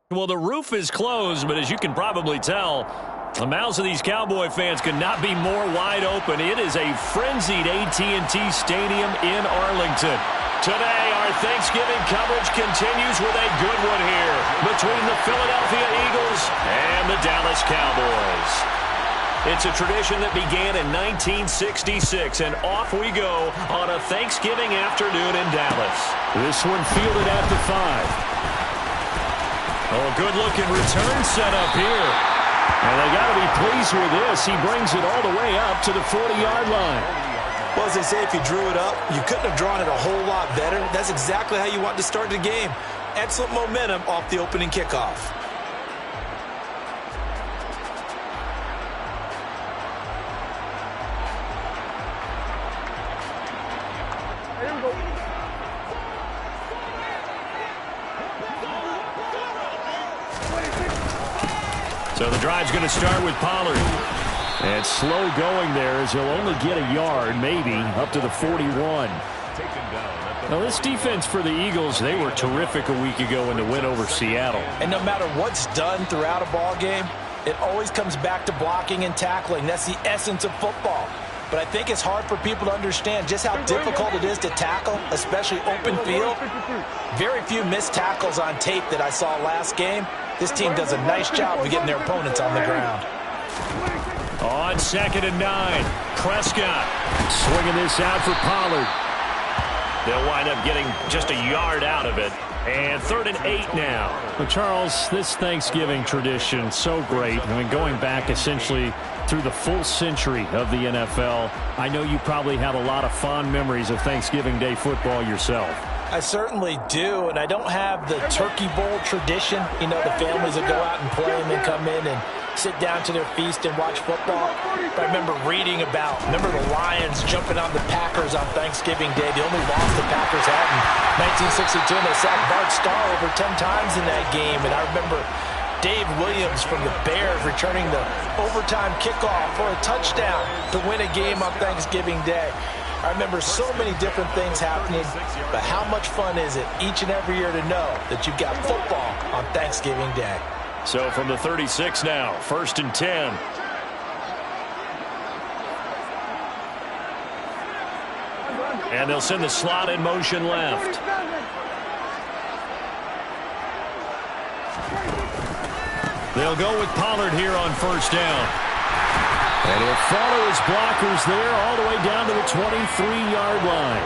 Well, the roof is closed, but as you can probably tell, the mouths of these Cowboy fans could not be more wide open. It is a frenzied AT&T Stadium in Arlington. Today, our Thanksgiving coverage continues with a good one here between the Philadelphia Eagles and the Dallas Cowboys. It's a tradition that began in 1966, and off we go on a Thanksgiving afternoon in Dallas. This one fielded at the 5. Oh, good-looking return set up here. And they got to be pleased with this. He brings it all the way up to the 40-yard line. Well, as they say, if you drew it up, you couldn't have drawn it a whole lot better. That's exactly how you want to start the game. Excellent momentum off the opening kickoff. So the drive's going to start with Pollard. And slow going there as he'll only get a yard, maybe, up to the 41. Now, this defense for the Eagles, they were terrific a week ago in the win over Seattle. And no matter what's done throughout a ball game, it always comes back to blocking and tackling. That's the essence of football. But I think it's hard for people to understand just how difficult it is to tackle, especially open field. Very few missed tackles on tape that I saw last game. This team does a nice job of getting their opponents on the ground. On 2nd and 9, Prescott swinging this out for Pollard. They'll wind up getting just a yard out of it. And 3rd and 8 now. Well, Charles, this Thanksgiving tradition, so great. I mean, going back essentially through the full century of the NFL, I know you probably have a lot of fond memories of Thanksgiving Day football yourself. I certainly do, and I don't have the turkey bowl tradition. You know, the families that go out and play and then come in and sit down to their feast and watch football. But I remember reading about, remember the Lions jumping on the Packers on Thanksgiving Day. The only loss the Packers had in 1962, and they sacked Bart Starr over 10 times in that game. And I remember Dave Williams from the Bears returning the overtime kickoff for a touchdown to win a game on Thanksgiving Day. I remember so many different things happening, but how much fun is it each and every year to know that you've got football on Thanksgiving Day? So from the 36 now, 1st and 10. And they'll send the slot in motion left. They'll go with Pollard here on 1st down. And he'll follow his blockers there all the way down to the 23-yard line.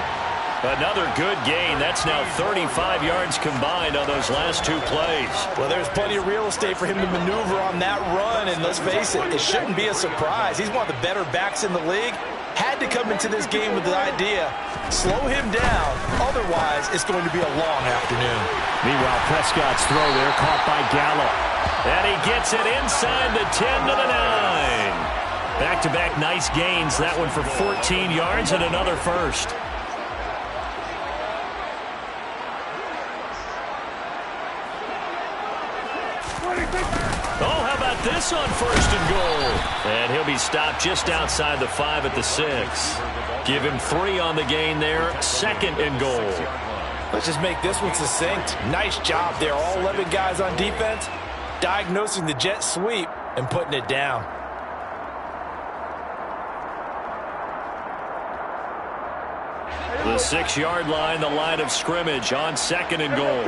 Another good gain. That's now 35 yards combined on those last 2 plays. Well, there's plenty of real estate for him to maneuver on that run, and let's face it, it shouldn't be a surprise. He's one of the better backs in the league. Had to come into this game with the idea, slow him down, otherwise it's going to be a long afternoon. Meanwhile, Prescott's throw there caught by Gallup. And he gets it inside the 10 to the 9. Back-to-back nice gains. That one for 14 yards and another first. Oh, how about this on 1st and goal? And he'll be stopped just outside the 5 at the 6. Give him 3 on the gain there. 2nd and goal. Let's just make this one succinct. Nice job there. All 11 guys on defense diagnosing the jet sweep and putting it down. The 6-yard line, the line of scrimmage on 2nd and goal.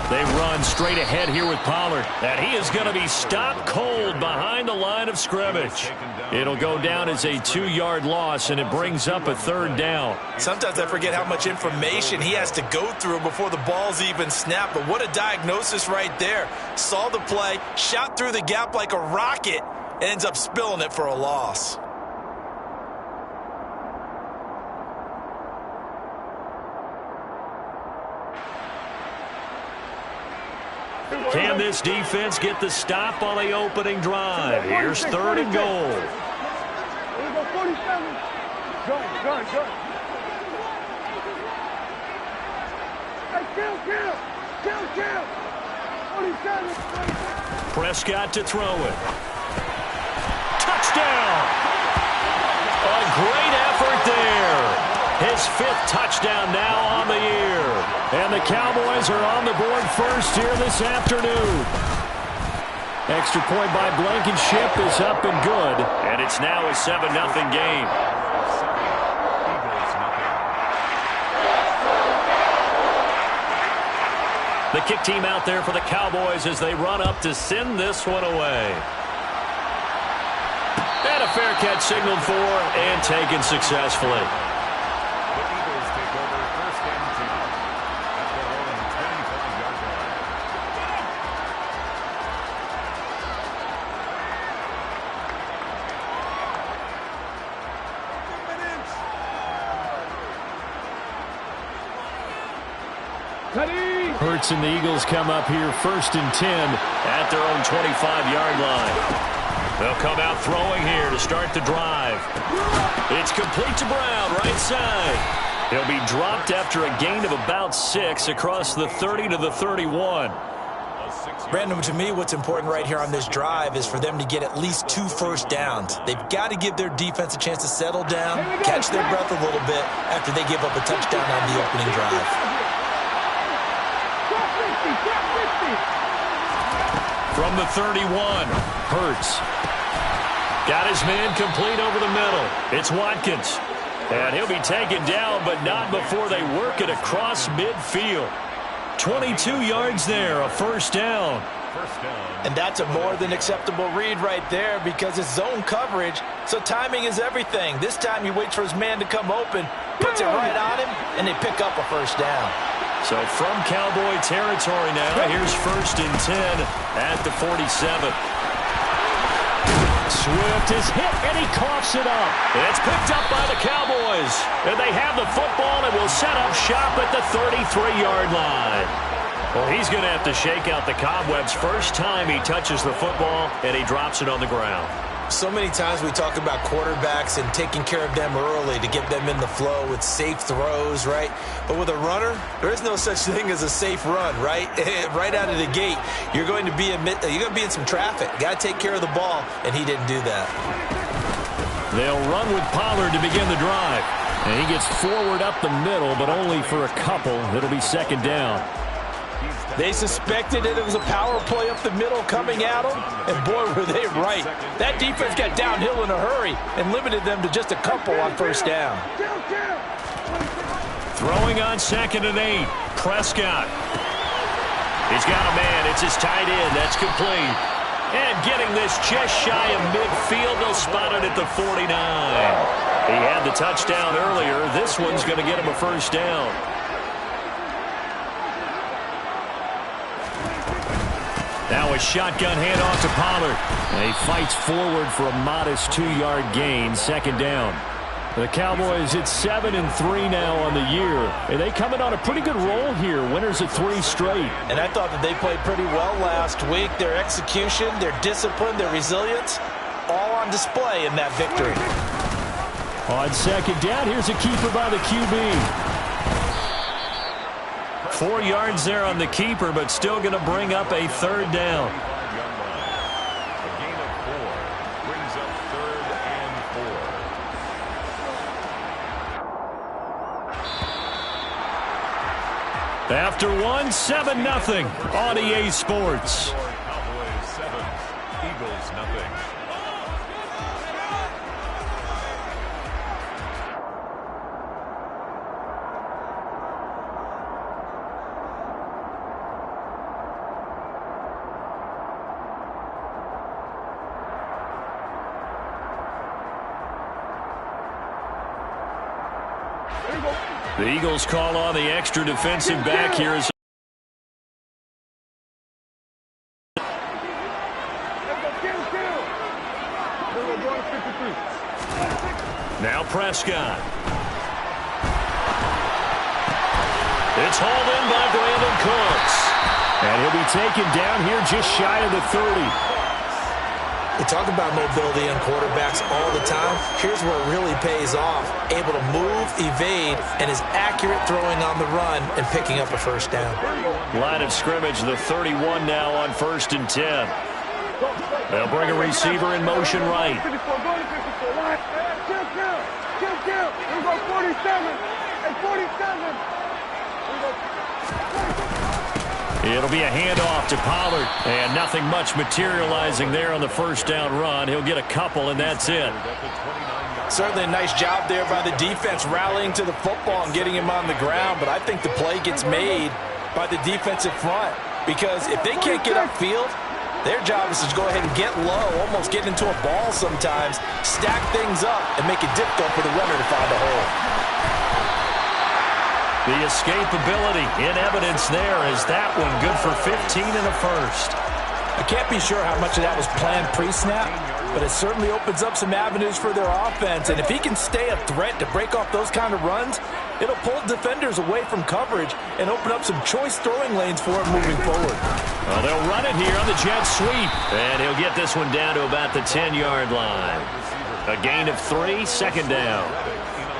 They run straight ahead here with Pollard. And he is going to be stopped cold behind the line of scrimmage. It'll go down as a 2-yard loss, and it brings up a 3rd down. Sometimes I forget how much information he has to go through before the ball's even snapped. But what a diagnosis right there. Saw the play, shot through the gap like a rocket, and ends up spilling it for a loss. Can this defense get the stop on the opening drive? Here's 3rd and goal. Prescott to throw it. Touchdown! A great effort there. His his 5th touchdown now on the year. And the Cowboys are on the board first here this afternoon. Extra point by Blankenship is up and good. And it's now a 7-0 game. The kick team out there for the Cowboys as they run up to send this one away. And a fair catch signaled for and taken successfully. The Eagles take over first and 10 at their own 25-yard line. Hurts and the Eagles come up here first and 10 at their own 25-yard line. They'll come out throwing here to start the drive. It's complete to Brown, right side. He'll be dropped after a gain of about 6 across the 30 to the 31. Brandon, to me, what's important right here on this drive is for them to get at least 2 first downs. They've got to give their defense a chance to settle down, catch their breath a little bit after they give up a touchdown on the opening drive. From the 31, Hurts. Got his man complete over the middle. It's Watkins. And he'll be taken down, but not before they work it across midfield. 22 yards there, a first down. And that's a more than acceptable read right there because it's zone coverage, so timing is everything. This time he waits for his man to come open, puts it right on him, and they pick up a first down. So from Cowboy territory now, here's first and 10 at the 47. Swift is hit, and he coughs it up. It's picked up by the Cowboys. And they have the football and will set up shop at the 33-yard line. Well, he's going to have to shake out the cobwebs first time he touches the football, and he drops it on the ground. So many times we talk about quarterbacks and taking care of them early to get them in the flow with safe throws, right? But with a runner, there is no such thing as a safe run, right? Right out of the gate, you're going to be in some traffic. Got to take care of the ball, and he didn't do that. They'll run with Pollard to begin the drive. And he gets forward up the middle, but only for a couple. It'll be second down. They suspected it was a power play up the middle coming at them, and boy, were they right. That defense got downhill in a hurry and limited them to just a couple on first down. Throwing on second and 8, Prescott. He's got a man. It's his tight end. That's complete. And getting this just shy of midfield, they'll spot it at the 49. He had the touchdown earlier. This one's going to get him a first down. Now a shotgun handoff to Pollard. And he fights forward for a modest 2-yard gain, second down. The Cowboys at 7-3 now on the year. And they come in on a pretty good roll here. Winners of 3 straight. And I thought that they played pretty well last week. Their execution, their discipline, their resilience, all on display in that victory. On second down, here's a keeper by the QB. 4 yards there on the keeper, but still going to bring up a third down. A gain of 4 brings up 3rd and 4. After 7-0 on EA Sports. Cowboys 7, Eagles nothing. The Eagles call on the extra defensive back here. Now Prescott. It's hauled in by Brandon Cooks. And he'll be taken down here just shy of the 30. We talk about mobility on quarterbacks all the time. Here's where it really pays off. Able to move, evade, and is accurate throwing on the run and picking up a first down. Line of scrimmage, the 31 now on 1st and 10. They'll bring a receiver in motion right. It'll be a handoff to Pollard, and nothing much materializing there on the first down run. He'll get a couple, and that's it. Certainly a nice job there by the defense rallying to the football and getting him on the ground, but I think the play gets made by the defensive front because if they can't get upfield, their job is to go ahead and get low, almost get into a ball sometimes, stack things up, and make it difficult for the runner to find a hole. The escapability in evidence there as that one good for 15 and a first. I can't be sure how much of that was planned pre-snap, but it certainly opens up some avenues for their offense. And if he can stay a threat to break off those kind of runs, it'll pull defenders away from coverage and open up some choice throwing lanes for him moving forward. Well, they'll run it here on the jet sweep. And he'll get this one down to about the 10-yard line. A gain of 3, second down.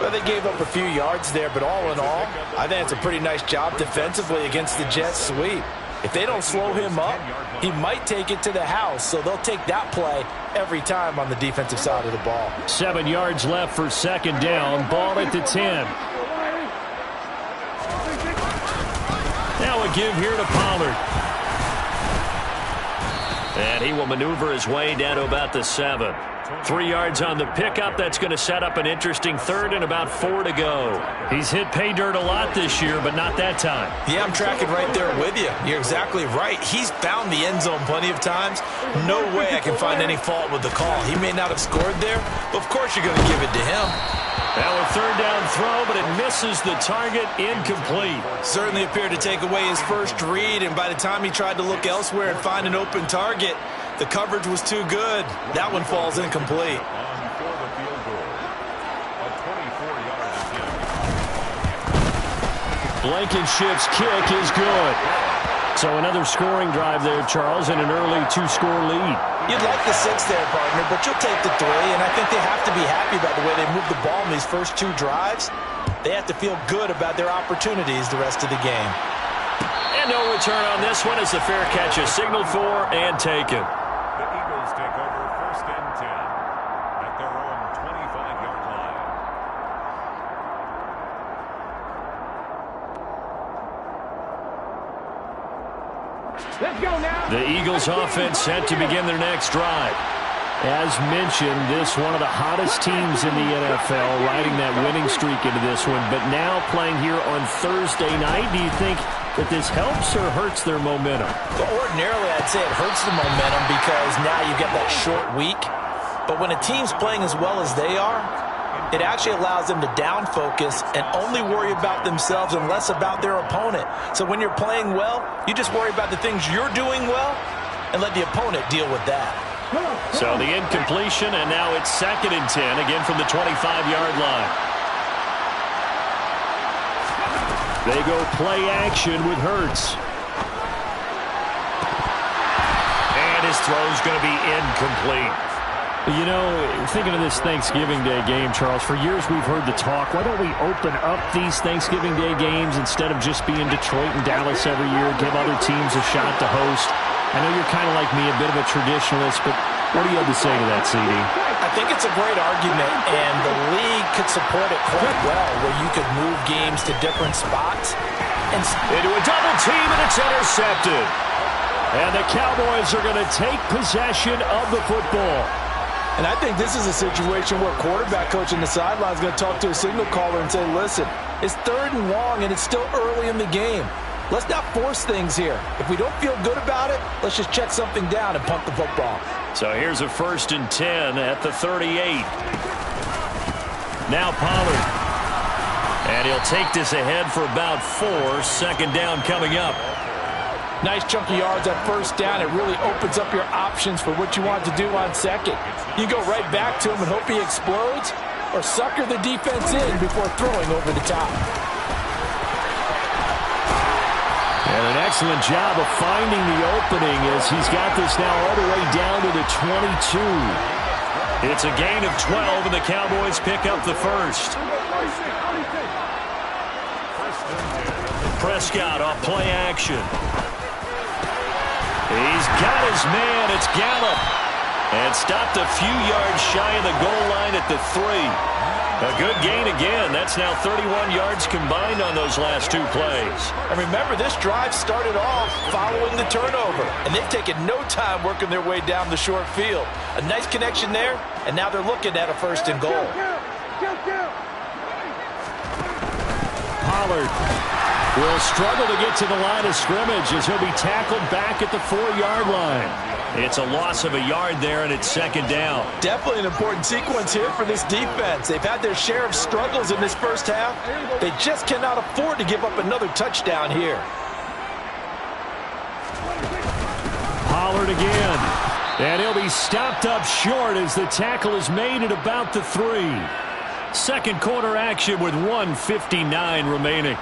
Well, they gave up a few yards there, but all in all, I think it's a pretty nice job defensively against the jet sweep. If they don't slow him up, he might take it to the house, so they'll take that play every time on the defensive side of the ball. 7 yards left for second down. Ball at the 10. Now a give here to Pollard. And he will maneuver his way down to about the 7. 3 yards on the pickup. That's going to set up an interesting third and about 4 to go. He's hit pay dirt a lot this year, but not that time. Yeah, I'm tracking right there with you. You're exactly right. He's found the end zone plenty of times. No way I can find any fault with the call. He may not have scored there, but of course you're going to give it to him. Now a third down throw, but it misses the target, incomplete. Certainly appeared to take away his first read, and by the time he tried to look elsewhere and find an open target, the coverage was too good. That one falls incomplete. For the field goal, a 24-yard attempt. Blankenship's kick is good. So another scoring drive there, Charles, and an early 2-score lead. You'd like the 6 there, partner, but you'll take the 3, and I think they have to be happy about the way they moved the ball in these first 2 drives. They have to feel good about their opportunities the rest of the game. And no return on this one as the fair catch is signaled for and taken. The Eagles take over first and 10 at their own 25-yard line. Let's go now. The Eagles offense set to begin their next drive. As mentioned, this one of the hottest teams in the NFL, riding that winning streak into this one, but now playing here on Thursday night. Do you think that this helps or hurts their momentum? Well, ordinarily, I'd say it hurts the momentum because now you get that short week. But when a team's playing as well as they are, it actually allows them to down focus and only worry about themselves and less about their opponent. So when you're playing well, you just worry about the things you're doing well and let the opponent deal with that. So the incompletion, and now it's second and 10, again from the 25-yard line. They go play action with Hurts. And his throw's going to be incomplete. You know, thinking of this Thanksgiving Day game, Charles, for years we've heard the talk, why don't we open up these Thanksgiving Day games instead of just being Detroit and Dallas every year, give other teams a shot to host? I know you're kind of like me, a bit of a traditionalist, but what do you have to say to that, CD? I think it's a great argument, and the league could support it quite well, where you could move games to different spots. And into a double team, and it's intercepted. And the Cowboys are going to take possession of the football. And I think this is a situation where quarterback coach in the sideline is going to talk to a signal caller and say, listen, it's 3rd and long, and it's still early in the game. Let's not force things here. If we don't feel good about it, let's just check something down and punt the football. So here's a 1st and 10 at the 38. Now Pollard. And he'll take this ahead for about 4. Second down coming up. Nice chunk of yards on 1st down. It really opens up your options for what you want to do on 2nd. You go right back to him and hope he explodes, or sucker the defense in before throwing over the top. And an excellent job of finding the opening as he's got this now all the way down to the 22. It's a gain of 12, and the Cowboys pick up the first. Prescott off play action. He's got his man. It's Gallup. And stopped a few yards shy of the goal line at the 3. A good gain again. That's now 31 yards combined on those last 2 plays. And remember, this drive started off following the turnover, and they've taken no time working their way down the short field. A nice connection there, and now they're looking at a 1st and goal. Pollard will struggle to get to the line of scrimmage as he'll be tackled back at the 4-yard line. It's a loss of a yard there, and it's 2nd down. Definitely an important sequence here for this defense. They've had their share of struggles in this first half. They just cannot afford to give up another touchdown here. Pollard again. And he'll be stopped up short as the tackle is made at about the 3. Second quarter action with 1:59 remaining.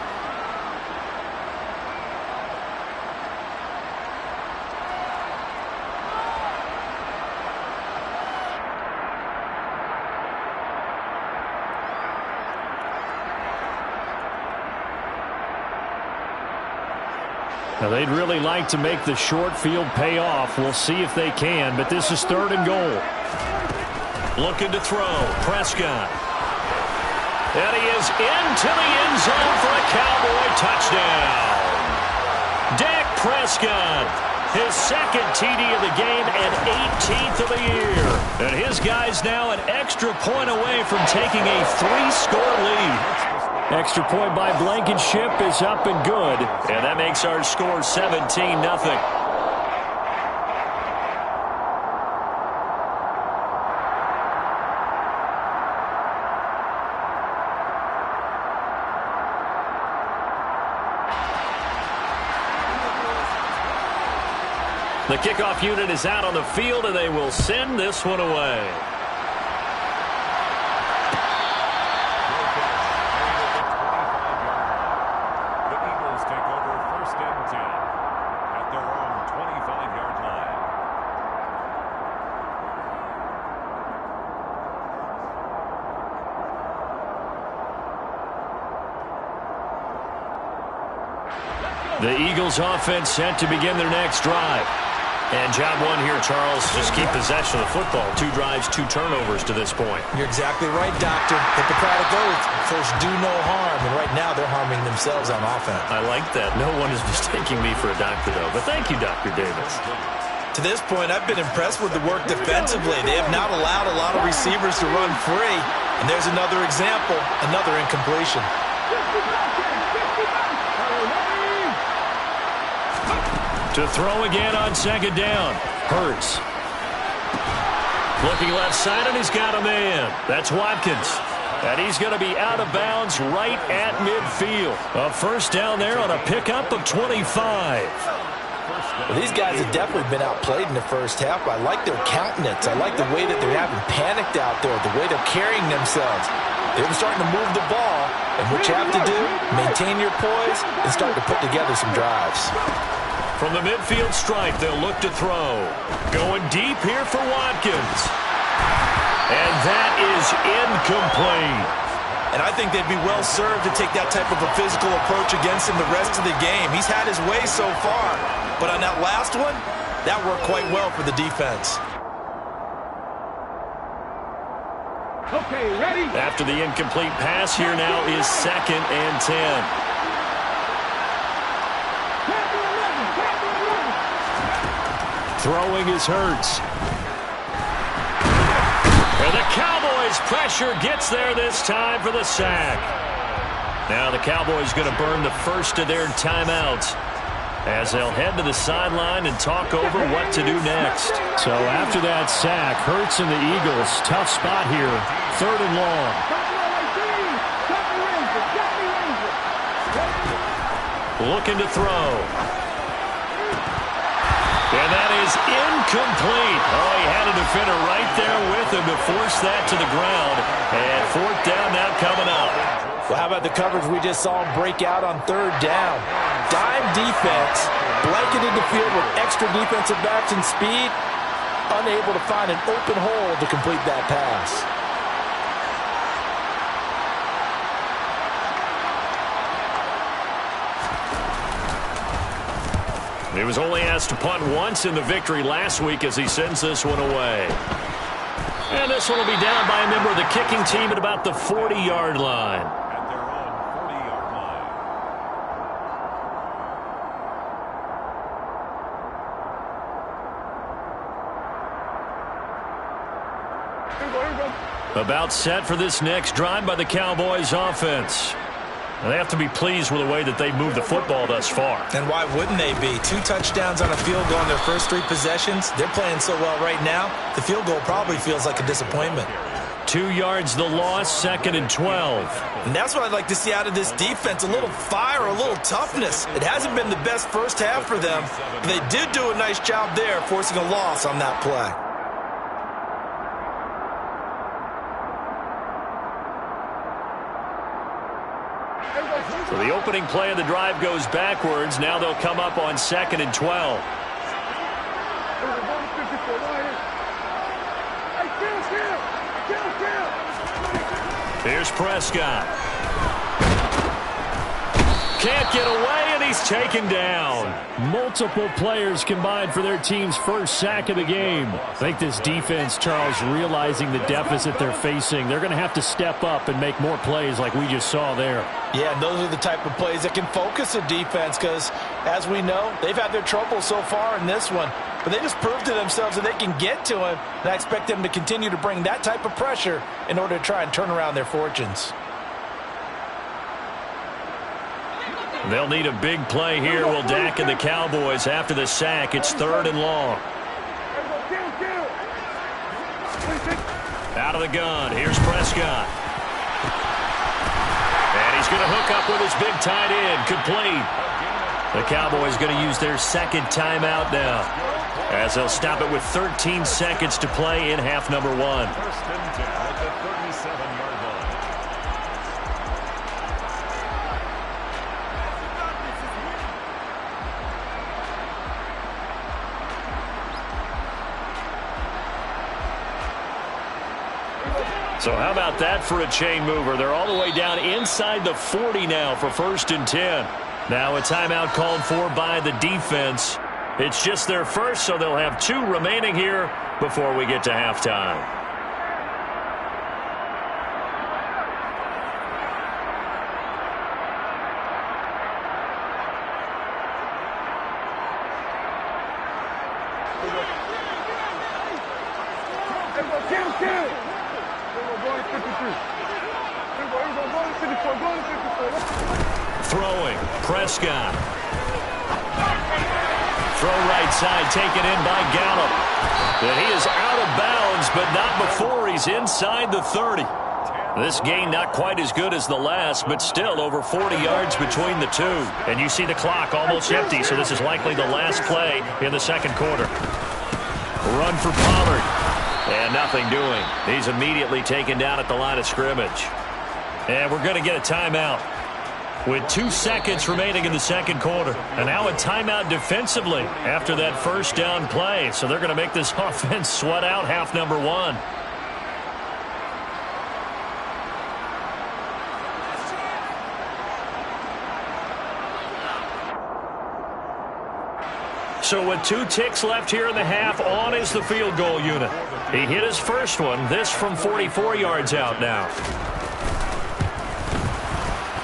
Now, they'd really like to make the short field pay off. We'll see if they can, but this is 3rd and goal. Looking to throw. Prescott. And he is into the end zone for a Cowboy touchdown. Dak Prescott, his 2nd TD of the game and 18th of the year. And his guy's now an extra point away from taking a 3-score lead. Extra point by Blankenship is up and good. And that makes our score 17-0. The kickoff unit is out on the field, and they will send this one away. The Eagles offense set to begin their next drive. And job one here, Charles, just keep possession of the football. 2 drives, 2 turnovers to this point. You're exactly right, Doctor. Hippocratic oath, first do no harm. And right now they're harming themselves on offense. I like that. No one is mistaking me for a doctor, though. But thank you, Dr. Davis. To this point, I've been impressed with the work defensively. They have not allowed a lot of receivers to run free. And there's another example, another incompletion. To throw again on 2nd down. Hurts. Looking left side, and he's got a man. That's Watkins. And he's going to be out of bounds right at midfield. A 1st down there on a pickup of 25. Well, these guys have definitely been outplayed in the first half. I like their countenance. I like the way that they're having panicked out there, the way they're carrying themselves. They're starting to move the ball. And what you have to do, maintain your poise and start to put together some drives. From the midfield stripe, they'll look to throw. Going deep here for Watkins. And that is incomplete. And I think they'd be well served to take that type of a physical approach against him the rest of the game. He's had his way so far. But on that last one, that worked quite well for the defense. Okay, ready? After the incomplete pass, here now is 2nd and 10. Throwing is Hurts. And the Cowboys' pressure gets there this time for the sack. Now the Cowboys going to burn the first of their timeouts as they'll head to the sideline and talk over what to do next. So after that sack, Hurts and the Eagles, tough spot here, 3rd and long. Looking to throw. And that is incomplete. Oh, he had a defender right there with him to force that to the ground. And 4th down now coming up. Well, how about the coverage we just saw him break out on 3rd down? Dime defense, blanketed the field with extra defensive backs and speed, unable to find an open hole to complete that pass. He was only asked to punt once in the victory last week as he sends this one away. And this one will be down by a member of the kicking team at about the 40-yard line. At their own 40-yard line. About set for this next drive by the Cowboys offense. And they have to be pleased with the way that they've moved the football thus far. And why wouldn't they be? 2 touchdowns on a field goal in their first 3 possessions. They're playing so well right now, the field goal probably feels like a disappointment. 2 yards the loss, 2nd and 12. And that's what I'd like to see out of this defense, a little fire, a little toughness. It hasn't been the best first half for them, but they did do a nice job there forcing a loss on that play. So the opening play of the drive goes backwards. Now they'll come up on 2nd and 12. Here's Prescott. Can't get away, and he's taken down. Multiple players combined for their team's first sack of the game. I think this defense, Charles, realizing the deficit they're facing, they're going to have to step up and make more plays like we just saw there. Yeah, and those are the type of plays that can focus a defense because, as we know, they've had their trouble so far in this one. But they just proved to themselves that they can get to him, and I expect them to continue to bring that type of pressure in order to try and turn around their fortunes. They'll need a big play here, will Dak and the Cowboys after the sack. It's 3rd and long. Out of the gun. Here's Prescott. And he's going to hook up with his big tight end. Complete. The Cowboys going to use their 2nd timeout now, as they'll stop it with 13 seconds to play in half number 1. 1st and 10 at the 37-yard line. So how about that for a chain mover? They're all the way down inside the 40 now for 1st and 10. Now a timeout called for by the defense. It's just their first, so they'll have 2 remaining here before we get to halftime. Throwing, Prescott. Throw right side, taken in by Gallup. And he is out of bounds, but not before he's inside the 30. This gain not quite as good as the last, but still over 40 yards between the 2. And you see the clock almost empty, so this is likely the last play in the 2nd quarter. Run for Pollard. And nothing doing. He's immediately taken down at the line of scrimmage. And we're going to get a timeout with 2 seconds remaining in the 2nd quarter. And now a timeout defensively after that 1st down play. So they're going to make this offense sweat out half number 1. So with 2 ticks left here in the half, on is the field goal unit. He hit his first one, this from 44 yards out now.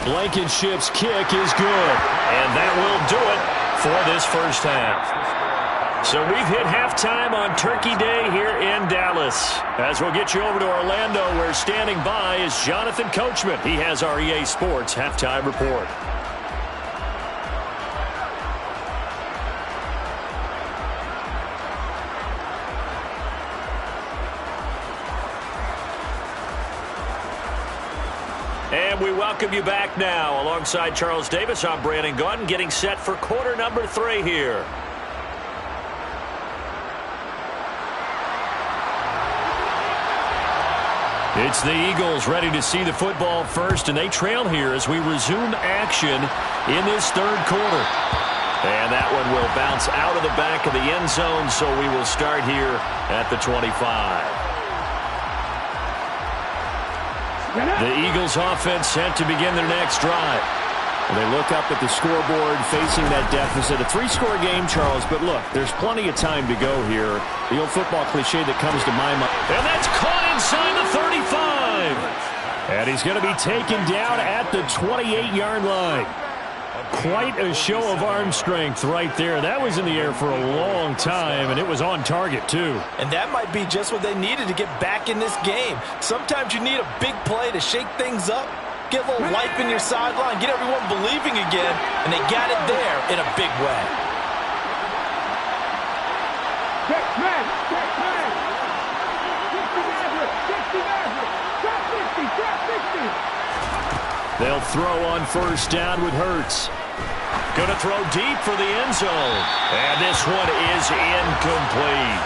Blankenship's kick is good, and that will do it for this first half. So we've hit halftime on Turkey Day here in Dallas. As we'll get you over to Orlando, where standing by is Jonathan Coachman. He has our EA Sports halftime report. And we welcome you back now. Alongside Charles Davis, I'm Brandon Gaudin, getting set for quarter number 3 here. It's the Eagles ready to see the football first, and they trail here as we resume action in this 3rd quarter. And that one will bounce out of the back of the end zone, so we will start here at the 25. The Eagles offense set to begin their next drive. They look up at the scoreboard facing that deficit. A 3-score game, Charles, but look, there's plenty of time to go here. The old football cliche that comes to my mind. And that's caught inside the 35. And he's going to be taken down at the 28-yard line. Quite a show of arm strength right there. That was in the air for a long time, and it was on target, too. And that might be just what they needed to get back in this game. Sometimes you need a big play to shake things up, get a little life in your sideline, get everyone believing again, and they got it there in a big way. Check man. 60. They'll throw on first down with Hurts. Going to throw deep for the end zone. And this one is incomplete.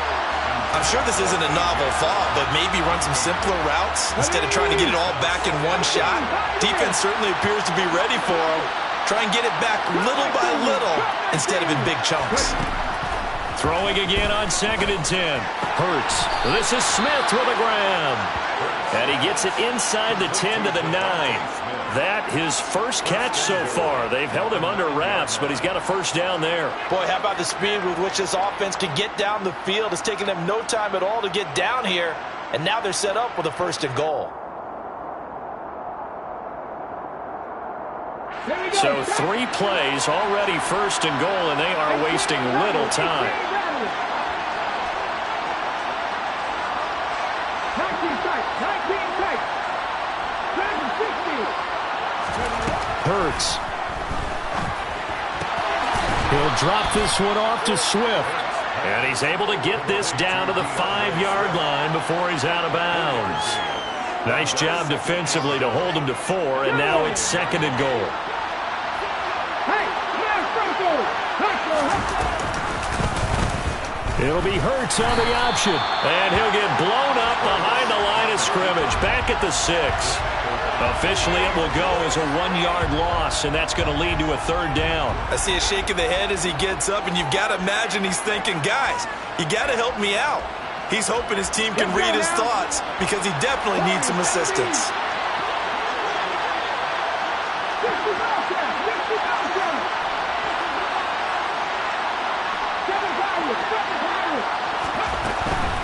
I'm sure this isn't a novel thought, but maybe run some simpler routes instead of trying to get it all back in one shot. Defense certainly appears to be ready for him. Try and get it back little by little instead of in big chunks. Throwing again on 2nd and 10. Hurts. This is Smith with a grab. And he gets it inside the 10 to the 9. That his first catch so far. They've held him under wraps, but he's got a first down there. Boy, how about the speed with which this offense can get down the field? It's taken them no time at all to get down here. And now they're set up with a 1st and goal. So 3 plays already 1st and goal, and they are wasting little time. 19 tight. 760. Hurts. He'll drop this one off to Swift. And he's able to get this down to the 5-yard line before he's out of bounds. Nice job defensively to hold him to 4, and now it's 2nd and goal. It'll be Hurts on the option. And he'll get blown up behind the line of scrimmage. Back at the 6. Officially, it will go as a 1-yard loss, and that's going to lead to a 3rd down. I see a shake of the head as he gets up, and you've got to imagine he's thinking, guys, you got to help me out. He's hoping his team can read his thoughts because he definitely needs some assistance.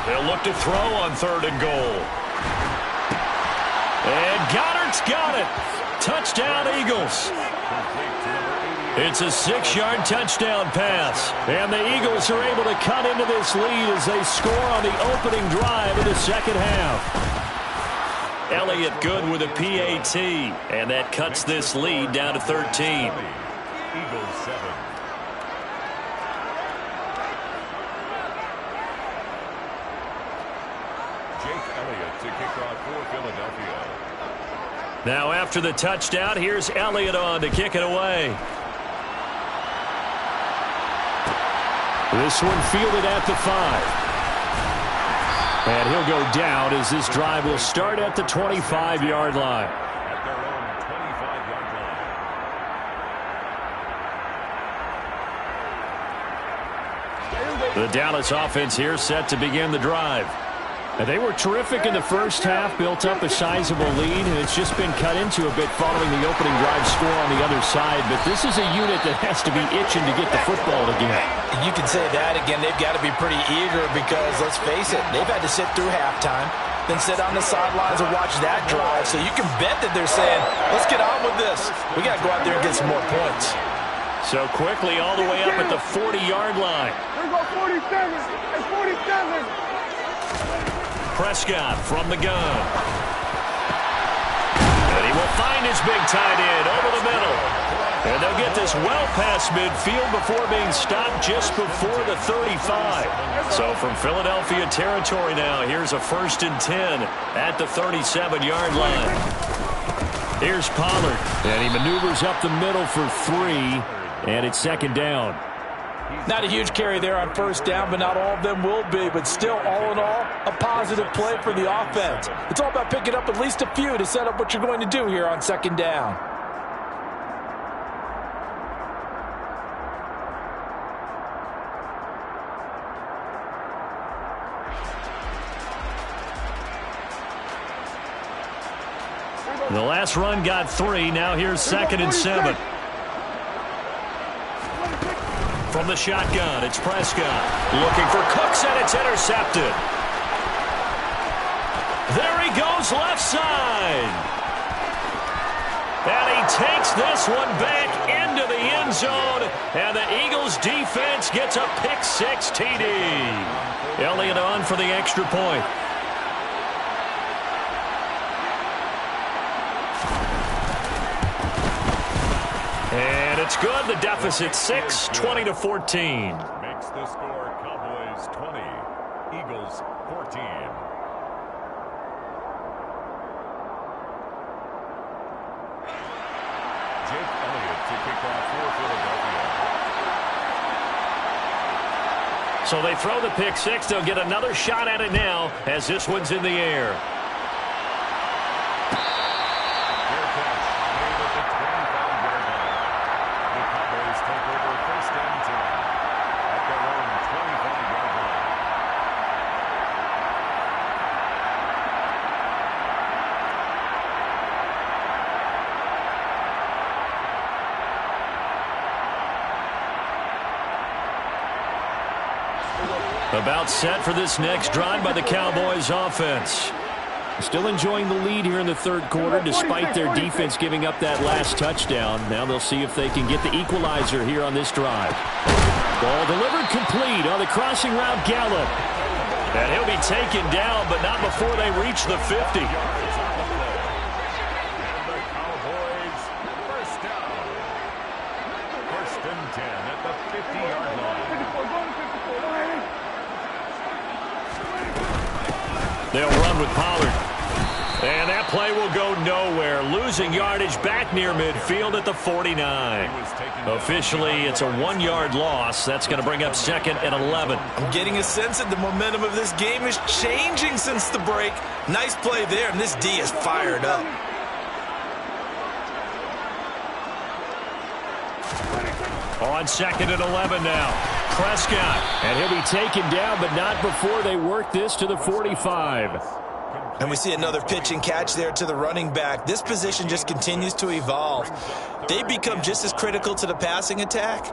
They'll look to throw on 3rd and goal. And Goddard's got it. Touchdown, Eagles. It's a 6-yard touchdown pass. And the Eagles are able to cut into this lead as they score on the opening drive of the 2nd half. Elliott good with a PAT. And that cuts this lead down to 13. Eagles 7. Jake Elliott to kick off for Philadelphia. Now after the touchdown, here's Elliott on to kick it away. This one fielded at the 5. And he'll go down as this drive will start at the 25-yard line. At their own 25-yard line. The Dallas offense here set to begin the drive. And they were terrific in the first half, built up a sizable lead, and it's just been cut into a bit following the opening drive score on the other side. But this is a unit that has to be itching to get the football again. You can say that again. They've got to be pretty eager because, let's face it, they've had to sit through halftime, then sit on the sidelines and watch that drive. So you can bet that they're saying, let's get on with this. We got to go out there and get some more points. So quickly all the way up at the 40-yard line. Here we go, 47. It's 47. Prescott from the gun. And he will find his big tight end over the middle. And they'll get this well past midfield before being stopped just before the 35. So from Philadelphia territory now, here's a 1st and 10 at the 37-yard line. Here's Pollard. And he maneuvers up the middle for 3. And it's 2nd down. Not a huge carry there on 1st down, but not all of them will be. But still, all in all, a positive play for the offense. It's all about picking up at least a few to set up what you're going to do here on 2nd down. The last run got 3. Now here's 2nd and 7. From the shotgun, it's Prescott. Looking for Cooks, and it's intercepted. There he goes, left side. And he takes this one back into the end zone. And the Eagles defense gets a pick-6 TD. Elliott on for the extra point. And it's good. The deficit 6, 20-14. Makes the score Cowboys 20, Eagles 14. Jake Elliott to kick off for Philadelphia. So they throw the pick-6. They'll get another shot at it now as this one's in the air. Fair catch made at the 25-yard line. The Cowboys take over first and 10 at their own 25-yard line. About set for this next drive by the Cowboys offense. Still enjoying the lead here in the third quarter despite their defense giving up that last touchdown. Now they'll see if they can get the equalizer here on this drive. Ball delivered complete on the crossing route, Gallup. And he'll be taken down, but not before they reach the 50. And the Cowboys first down. First and 10 at the 50-yard line. 54, go to 54, go ahead. They'll run with Pollard. And that play will go nowhere. Losing yardage back near midfield at the 49. Officially, it's a 1-yard loss. That's going to bring up second and 11. I'm getting a sense that the momentum of this game is changing since the break. Nice play there, and this D is fired up. On second and 11 now. Prescott. And he'll be taken down, but not before they work this to the 45. And we see another pitch and catch there to the running back. This position just continues to evolve. They become just as critical to the passing attack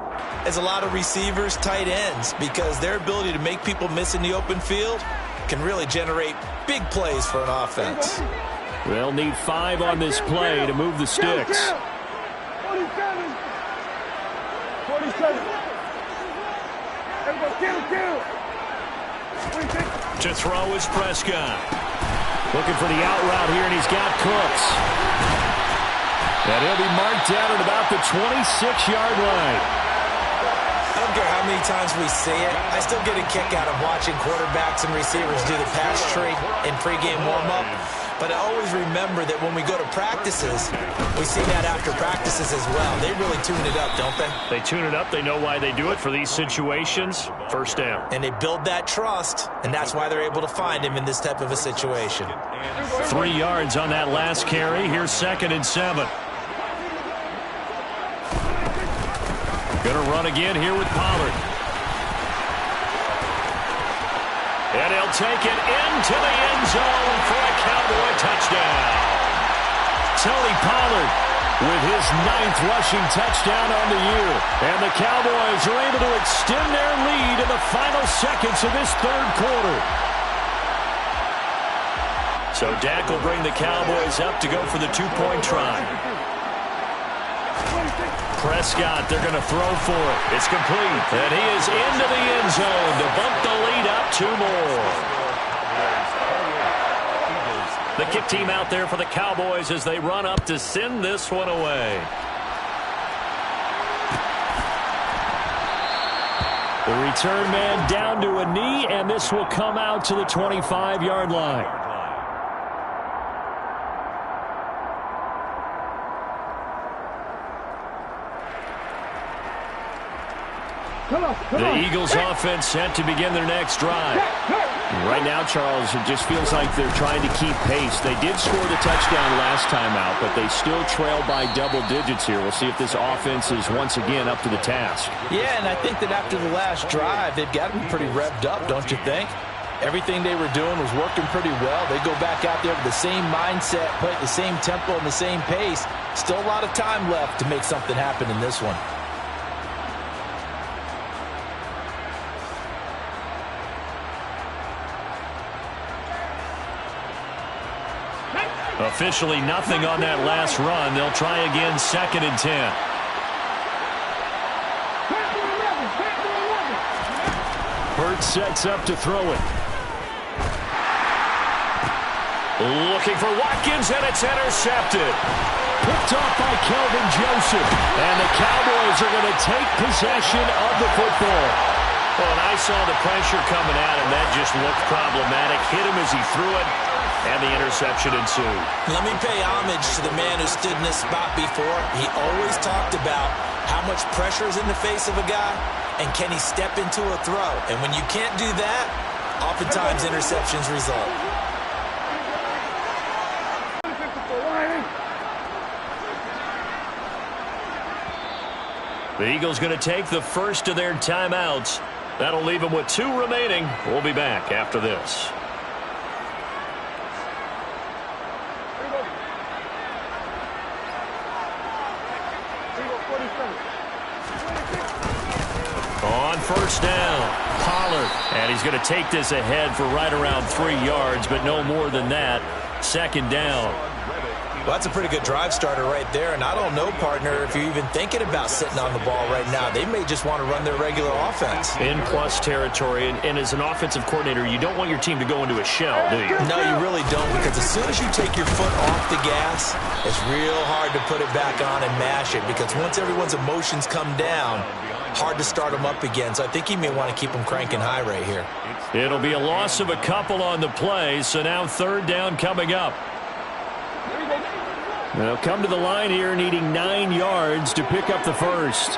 as a lot of receivers, tight ends, because their ability to make people miss in the open field can really generate big plays for an offense. They'll need 5 on this play to move the sticks. 47. 47. Everybody, kill. 46. To throw is Prescott. Looking for the out route here, and he's got Cooks. And he'll be marked down at about the 26-yard line. I don't care how many times we see it. I still get a kick out of watching quarterbacks and receivers do the pass tree in pregame warm-up. But I always remember that when we go to practices, we see that after practices as well. They really tune it up, don't they? They tune it up. They know why they do it for these situations. First down. And they build that trust, and that's why they're able to find him in this type of a situation. 3 yards on that last carry. Here's second and 7. Gonna run again here with Pollard. And he'll take it into the end zone for a Cowboy touchdown. Tony Pollard with his 9th rushing touchdown on the year. And the Cowboys are able to extend their lead in the final seconds of this third quarter. So Dak will bring the Cowboys up to go for the 2-point try. Prescott, they're going to throw for it. It's complete. And he is into the end zone to bump the lead up 2 more. The kick team out there for the Cowboys as they run up to send this one away. The return man down to a knee, and this will come out to the 25-yard line. The Eagles offense set to begin their next drive. Right now, Charles, it just feels like they're trying to keep pace. They did score the touchdown last time out, but they still trail by double digits here. We'll see if this offense is once again up to the task. Yeah, and I think that after the last drive, they've got to be pretty revved up, don't you think? Everything they were doing was working pretty well. They go back out there with the same mindset, play at the same tempo and the same pace. Still a lot of time left to make something happen in this one. Officially nothing on that last run. They'll try again, 2nd and 10. Hurts sets up to throw it. Looking for Watkins, and it's intercepted. Picked off by Kelvin Joseph. And the Cowboys are going to take possession of the football. Well, and I saw the pressure coming at him. That just looked problematic. Hit him as he threw it, and the interception ensued. Let me pay homage to the man who stood in this spot before. He always talked about how much pressure is in the face of a guy, and can he step into a throw. And when you can't do that, oftentimes interceptions result. The Eagles going to take the first of their timeouts. That'll leave them with 2 remaining. We'll be back after this. On first down, Pollard. And he's going to take this ahead for right around 3 yards, but no more than that. 2nd down. Well, that's a pretty good drive starter right there. And I don't know, partner, if you're even thinking about sitting on the ball right now. They may just want to run their regular offense. In plus territory. And as an offensive coordinator, you don't want your team to go into a shell, do you? No, you really don't. Because as soon as you take your foot off the gas, it's real hard to put it back on and mash it. Because once everyone's emotions come down, hard to start them up again. So I think you may want to keep them cranking high right here. It'll be a loss of a couple on the play. So now 3rd down coming up. They'll come to the line here needing 9 yards to pick up the first.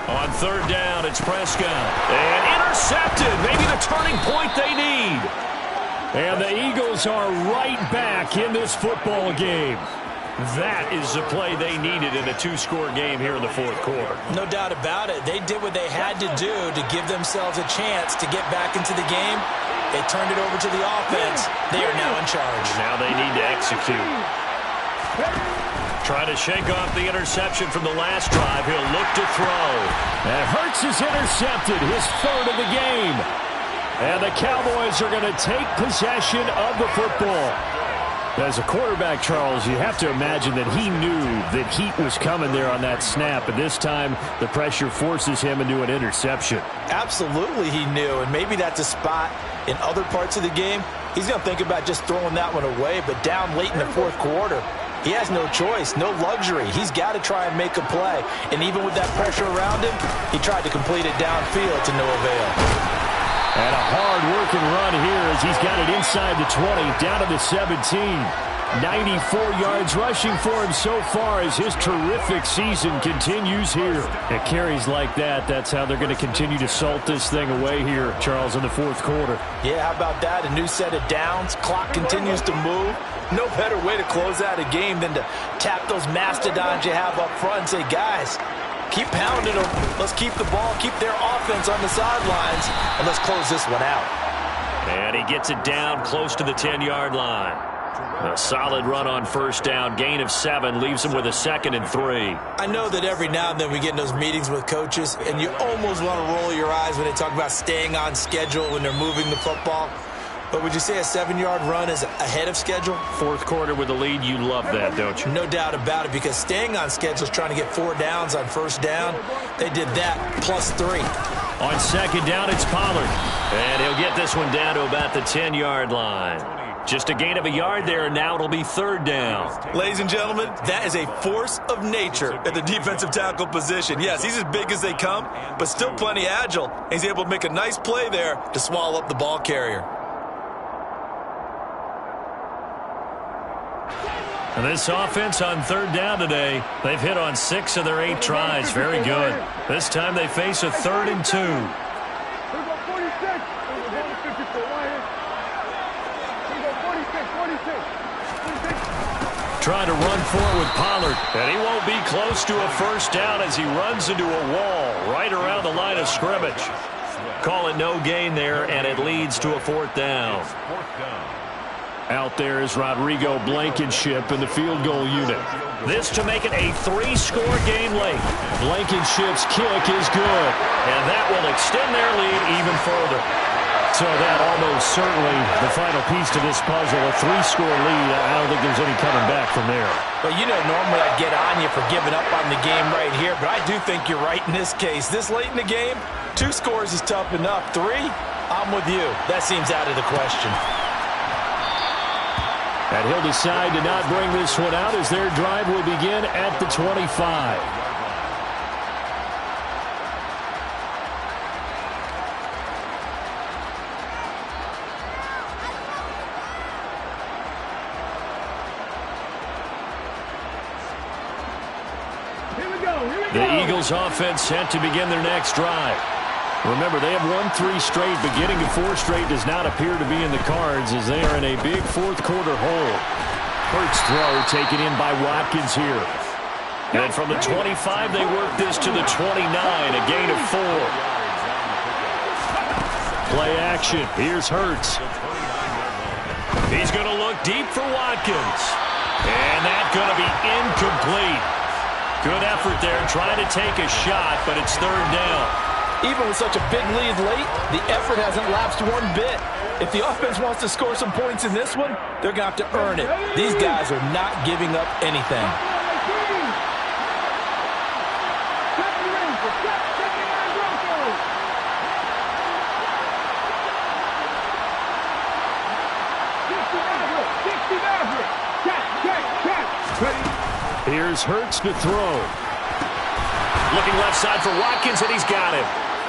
On 3rd down, it's Prescott. And intercepted. Maybe the turning point they need. And the Eagles are right back in this football game. That is the play they needed in a 2-score game here in the 4th quarter. No doubt about it. They did what they had to do to give themselves a chance to get back into the game. They turned it over to the offense. They are now in charge. Now they need to execute. Trying to shake off the interception from the last drive. He'll look to throw. And Hurts is intercepted, his 3rd of the game. And the Cowboys are going to take possession of the football. As a quarterback, Charles, you have to imagine that he knew that heat was coming there on that snap, and this time the pressure forces him into an interception. Absolutely he knew, and maybe that's a spot in other parts of the game. He's going to think about just throwing that one away, but down late in the 4th quarter, he has no choice, no luxury. He's got to try and make a play, and even with that pressure around him, he tried to complete it downfield to no avail. And a hard-working run here as he's got it inside the 20, down to the 17. 94 yards rushing for him so far as his terrific season continues here. At carries like that, that's how they're going to continue to salt this thing away here, Charles, in the 4th quarter. Yeah, how about that? A new set of downs. Clock continues to move. No better way to close out a game than to tap those mastodons you have up front and say, guys, keep pounding them. Let's keep the ball, keep their offense on the sidelines, and let's close this one out. And he gets it down close to the 10-yard line. A solid run on first down. Gain of 7 leaves him with a 2nd and 3. I know that every now and then we get in those meetings with coaches, and you almost want to roll your eyes when they talk about staying on schedule when they're moving the football. But would you say a 7-yard run is ahead of schedule? 4th quarter with a lead, you love that, don't you? No doubt about it, because staying on schedule is trying to get 4 downs on first down. They did that plus 3. On 2nd down, it's Pollard. And he'll get this one down to about the 10-yard line. Just a gain of a yard there, and now it'll be 3rd down. Ladies and gentlemen, that is a force of nature at the defensive tackle position. Yes, he's as big as they come, but still plenty agile. He's able to make a nice play there to swallow up the ball carrier. And this offense on 3rd down today, they've hit on 6 of their 8 tries. Very good. This time they face a 3rd and 2. Trying to run forward with Pollard, and he won't be close to a first down as he runs into a wall right around the line of scrimmage. Call it no gain there, and it leads to a 4th down. Out there is Rodrigo Blankenship in the field goal unit. This to make it a 3-score game late. Blankenship's kick is good, and that will extend their lead even further. So that almost certainly the final piece to this puzzle, a 3-score lead. I don't think there's any coming back from there. Well, you know, normally I'd get on you for giving up on the game right here, but I do think you're right in this case. This late in the game, 2 scores is tough enough. 3, I'm with you. That seems out of the question. And he'll decide to not bring this one out as their drive will begin at the 25. The Eagles offense set to begin their next drive. Remember, they have won 3 straight, but getting to 4 straight does not appear to be in the cards as they are in a big fourth-quarter hole. Hurts throw taken in by Watkins here. And from the 25, they work this to the 29, a gain of 4. Play action. Here's Hurts. He's going to look deep for Watkins. And that's going to be incomplete. Good effort there trying to take a shot, but it's 3rd down. Even with such a big lead late, the effort hasn't lapsed one bit. If the offense wants to score some points in this one, they're going to have to earn it. These guys are not giving up anything. Here's Hurts to throw. Looking left side for Watkins, and he's got him.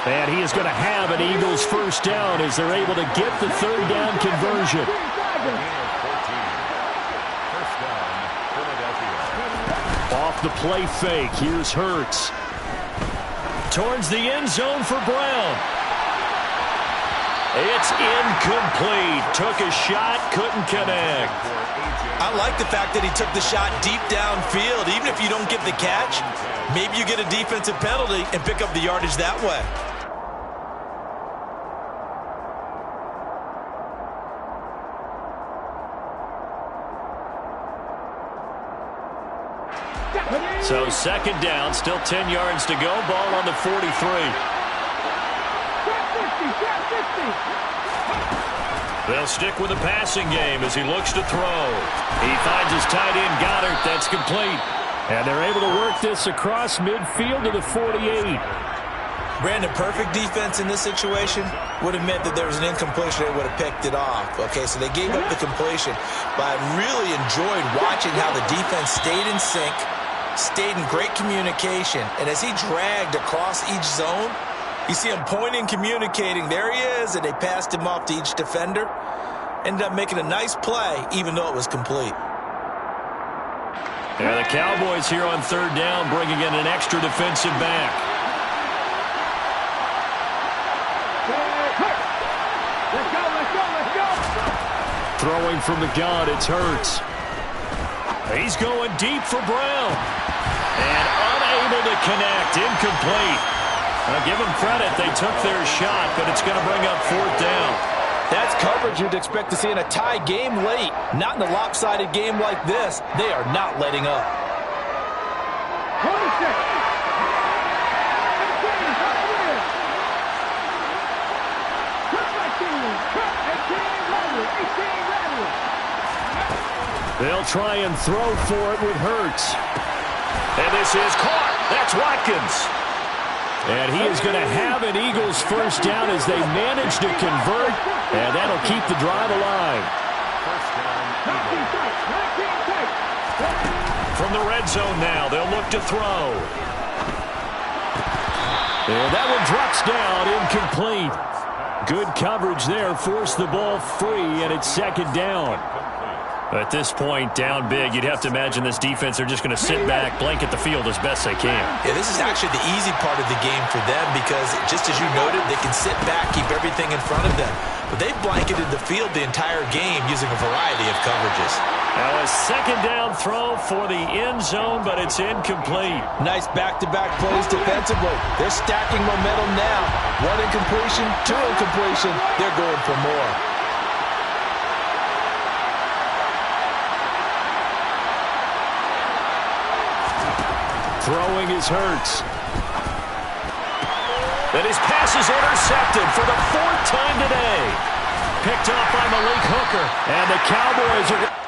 And he is going to have an Eagles first down as they're able to get the 3rd down conversion. Off the play fake, here's Hurts. Towards the end zone for Brown. It's incomplete. Took a shot, couldn't connect. I like the fact that he took the shot deep downfield. Even if you don't get the catch, maybe you get a defensive penalty and pick up the yardage that way. So 2nd down, still 10 yards to go. Ball on the 43. They'll stick with the passing game as he looks to throw. He finds his tight end, Goddard. That's complete. And they're able to work this across midfield to the 48. Brandon, perfect defense in this situation would have meant that there was an incompletion. They would have picked it off. Okay, so they gave up the completion. But I really enjoyed watching how the defense stayed in sync, stayed in great communication. And as he dragged across each zone, you see him pointing, communicating. There he is, and they passed him off to each defender. Ended up making a nice play, even though it was complete. Yeah, the Cowboys here on 3rd down, bringing in an extra defensive back. Let's go. Throwing from the gun, it's Hurts. He's going deep for Brown. And unable to connect, incomplete. I'll give them credit. They took their shot, but it's going to bring up 4th down. That's coverage you'd expect to see in a tie game late. Not in a lopsided game like this. They are not letting up. They'll try and throw for it with Hurts. And this is caught. That's Watkins. And he is going to have an Eagles first down as they manage to convert, and that'll keep the drive alive. From the red zone now, they'll look to throw. And that one drops down, incomplete. Good coverage there, forced the ball free, and it's 2nd down. At this point, down big, you'd have to imagine this defense, they're just going to sit back, blanket the field as best they can. Yeah, this is actually the easy part of the game for them because, just as you noted, they can sit back, keep everything in front of them. But they've blanketed the field the entire game using a variety of coverages. Now a 2nd down throw for the end zone, but it's incomplete. Nice back-to-back plays defensively. They're stacking momentum now. 1 incompletion, 2 incompletion. They're going for more. Throwing his Hurts. And his pass is intercepted for the 4th time today. Picked off by Malik Hooker. And the Cowboys are...